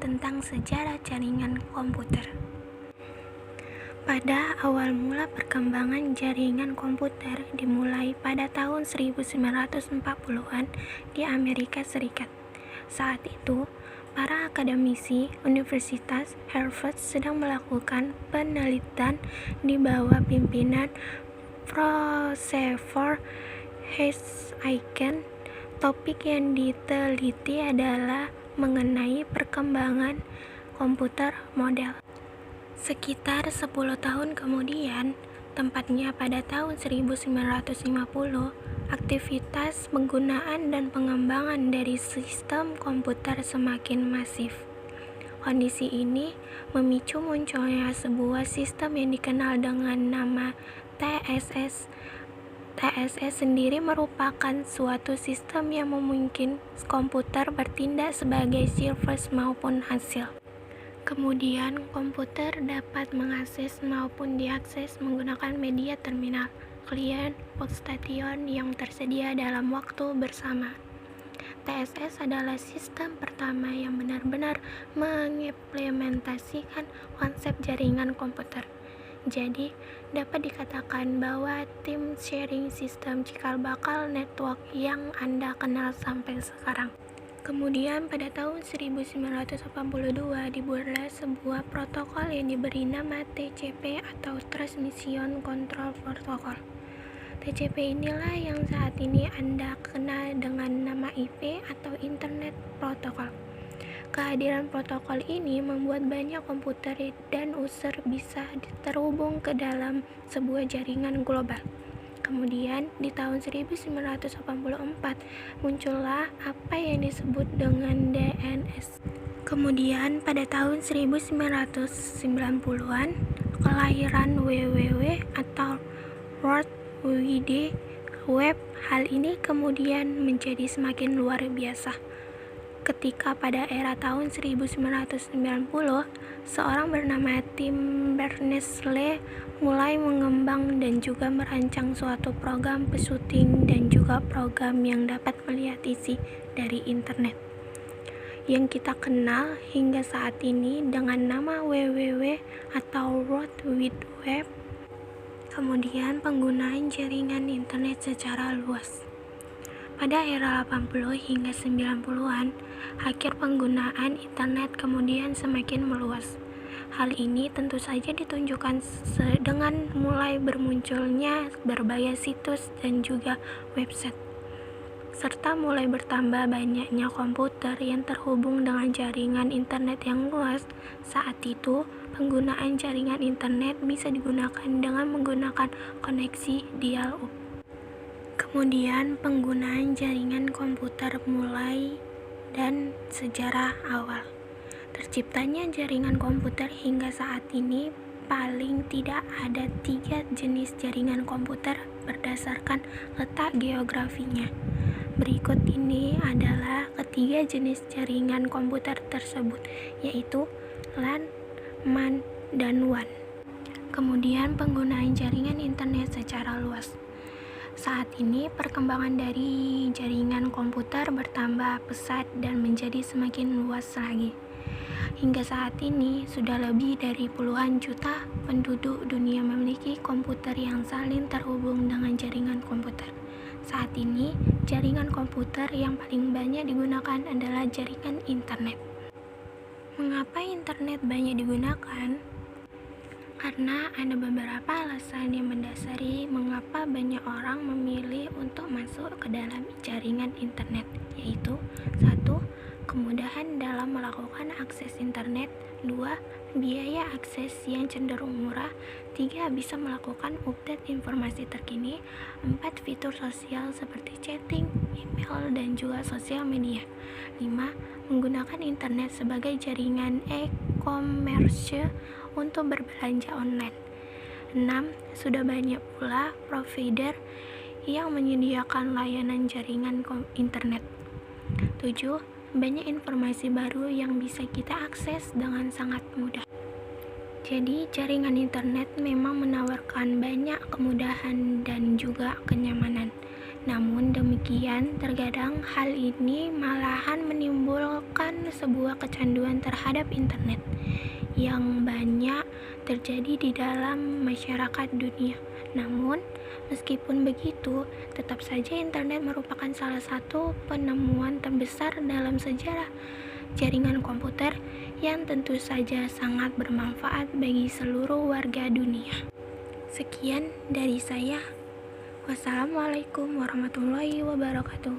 tentang sejarah jaringan komputer. Pada awal mula perkembangan jaringan komputer dimulai pada tahun 1940-an di Amerika Serikat. Saat itu, para akademisi Universitas Harvard sedang melakukan penelitian di bawah pimpinan Profesor H. Aiken. Topik yang diteliti adalah mengenai perkembangan komputer model. Sekitar 10 tahun kemudian, tepatnya pada tahun 1950, aktivitas penggunaan dan pengembangan dari sistem komputer semakin masif. Kondisi ini memicu munculnya sebuah sistem yang dikenal dengan nama TSS. TSS sendiri merupakan suatu sistem yang memungkinkan komputer bertindak sebagai server maupun hasil. Kemudian, komputer dapat mengakses maupun diakses menggunakan media terminal, klien, workstation yang tersedia dalam waktu bersama. TSS adalah sistem pertama yang benar-benar mengimplementasikan konsep jaringan komputer. Jadi, dapat dikatakan bahwa tim sharing sistem cikal bakal network yang Anda kenal sampai sekarang. Kemudian pada tahun 1982 dibuatlah sebuah protokol yang diberi nama TCP atau Transmission Control Protocol. TCP inilah yang saat ini Anda kenal dengan nama IP atau Internet Protocol. Kehadiran protokol ini membuat banyak komputer dan user bisa terhubung ke dalam sebuah jaringan global. Kemudian, di tahun 1984, muncullah apa yang disebut dengan DNS. Kemudian, pada tahun 1990-an, kelahiran WWW atau World Wide Web. Hal ini kemudian menjadi semakin luar biasa ketika pada era tahun 1990, seorang bernama Tim Berners-Lee mulai mengembang dan juga merancang suatu program pesuting dan juga program yang dapat melihat isi dari internet yang kita kenal hingga saat ini dengan nama WWW atau World Wide Web. Kemudian penggunaan jaringan internet secara luas. Pada era 80 hingga 90-an, akhir penggunaan internet kemudian semakin meluas. Hal ini tentu saja ditunjukkan dengan mulai bermunculnya berbagai situs dan juga website, serta mulai bertambah banyaknya komputer yang terhubung dengan jaringan internet yang luas. Saat itu, penggunaan jaringan internet bisa digunakan dengan menggunakan koneksi dial-up. Kemudian penggunaan jaringan komputer mulai dan sejarah awal. Terciptanya jaringan komputer hingga saat ini paling tidak ada 3 jenis jaringan komputer berdasarkan letak geografinya. Berikut ini adalah ketiga jenis jaringan komputer tersebut, yaitu LAN, MAN, dan WAN. Kemudian penggunaan jaringan internet secara luas. Saat ini perkembangan dari jaringan komputer bertambah pesat dan menjadi semakin luas lagi. Hingga saat ini sudah lebih dari puluhan juta penduduk dunia memiliki komputer yang saling terhubung dengan jaringan komputer. Saat ini jaringan komputer yang paling banyak digunakan adalah jaringan internet. Mengapa internet banyak digunakan? Karena ada beberapa alasan yang mendasari mengapa banyak orang memilih untuk masuk ke dalam jaringan internet, yaitu 1. Kemudahan dalam melakukan akses internet. 2. Biaya akses yang cenderung murah. 3. Bisa melakukan update informasi terkini. 4. Fitur sosial seperti chatting, email, dan juga sosial media. 5. Menggunakan internet sebagai jaringan e-commerce untuk berbelanja online. 6. Sudah banyak pula provider yang menyediakan layanan jaringan internet. 7. Banyak informasi baru yang bisa kita akses dengan sangat mudah. Jadi, jaringan internet memang menawarkan banyak kemudahan dan juga kenyamanan. Namun demikian, terkadang hal ini malahan menimbulkan sebuah kecanduan terhadap internet yang banyak terjadi di dalam masyarakat dunia. Namun, meskipun begitu, tetap saja internet merupakan salah satu penemuan terbesar dalam sejarah jaringan komputer yang tentu saja sangat bermanfaat bagi seluruh warga dunia. Sekian dari saya. Wassalamualaikum warahmatullahi wabarakatuh.